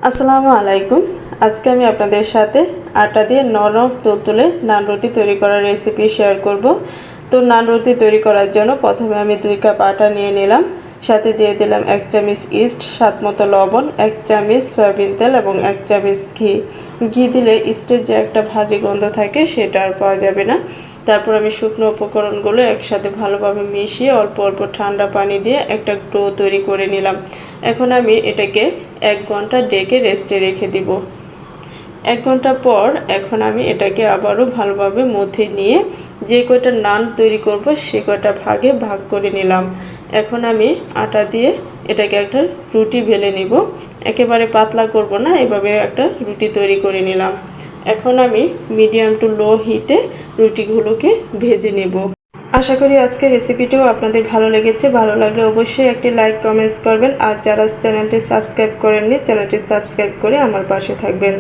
আসসালামু আলাইকুম। আজকে আমি আপনাদের সাথে আটা দিয়ে নরম তুলতুলে নান রুটি তৈরি করার রেসিপি শেয়ার করব। তো নান রুটি তৈরি করার জন্য প্রথমে আমি 2 কাপ আটা নিয়ে নিলাম। সাথে দিয়ে দিলাম 1 চামচ ইস্ট, স্বাদমতো লবণ, 1 চামচ সয়াবিন তেল এবং 1 চামচ ঘি। ঘি দিলে ইস্টের যে একটা ভাজি গন্ধ থাকে সেটা আর পাওয়া যাবে না। তারপর আমি শুকনো উপকরণগুলো একসাথে ভালোভাবে মিশিয়ে অল্প অল্প ঠান্ডা পানি দিয়ে একটা ডো তৈরি করে নিলাম। এখন আমি এটাকে 1 ঘন্টা ডেকে রেস্টে রেখে দিব। 1 ঘন্টা পর এখন আমি এটাকে আবারও ভালোভাবে মথে নিয়ে যে কয়টা নান তৈরি করব সে কয়টা ভাগে ভাগ করে নিলাম। এখন আমি আটা দিয়ে এটাকে একটা রুটি বেলে নিব। একেবারে পাতলা করব না, এভাবে একটা রুটি তৈরি করে নিলাম। এখন আমি মিডিয়াম টু লো হিটে রুটিগুলোকে ভেজে নেব। আশা করি আজকের রেসিপিটিও আপনাদের ভালো লেগেছে। ভালো লাগলে অবশ্যই একটি লাইক কমেন্টস করবেন, আর যারা চ্যানেলটি সাবস্ক্রাইব করেননি চ্যানেলটি সাবস্ক্রাইব করে আমার পাশে থাকবেন।